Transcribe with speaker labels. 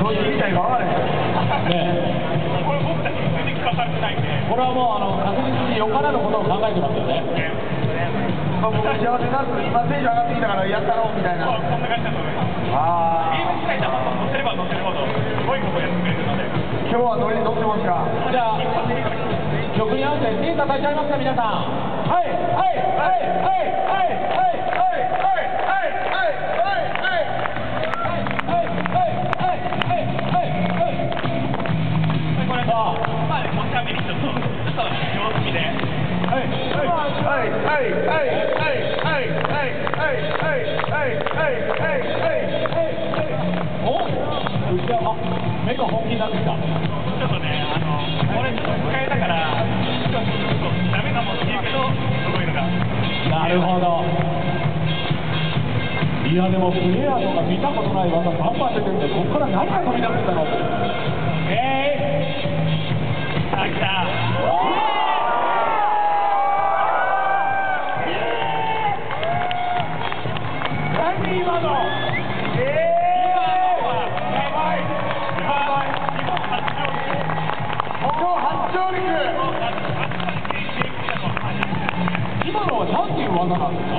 Speaker 1: どういうみたいか分からへん。
Speaker 2: ね。これ僕たち全然聞かされてないんで。
Speaker 3: これはもう確実によからぬことを考えてますよね。
Speaker 1: 僕幸せなす今テンション上がってきたからやったろうみたいな。
Speaker 2: そう、こんな感じだと思います。ゲーム自体は乗せれば乗せるほどすごいことをやってくれるので。
Speaker 1: 今日はノリに乗ってますか。
Speaker 3: じゃあ曲に合わせて手叩いちゃいますか皆さん。はいはいはいはいはいはいはいはいはいはい
Speaker 2: これさ、まあおしゃべりちょっと様子見で。
Speaker 1: はいはいはいはいはいはいはいはいはいはい
Speaker 3: お目が本気になってきた。
Speaker 2: ちょっとね、俺ちょっと使えたから、ちょっとダメかもって言うけど、そういうのが。
Speaker 3: なるほど。いやでもプレイヤーとか見たことない技バンバン出てるんで、ここから何が飛び出すんだろう。
Speaker 2: あ、来た。
Speaker 3: 何今の。今のは何ていう技なんですか。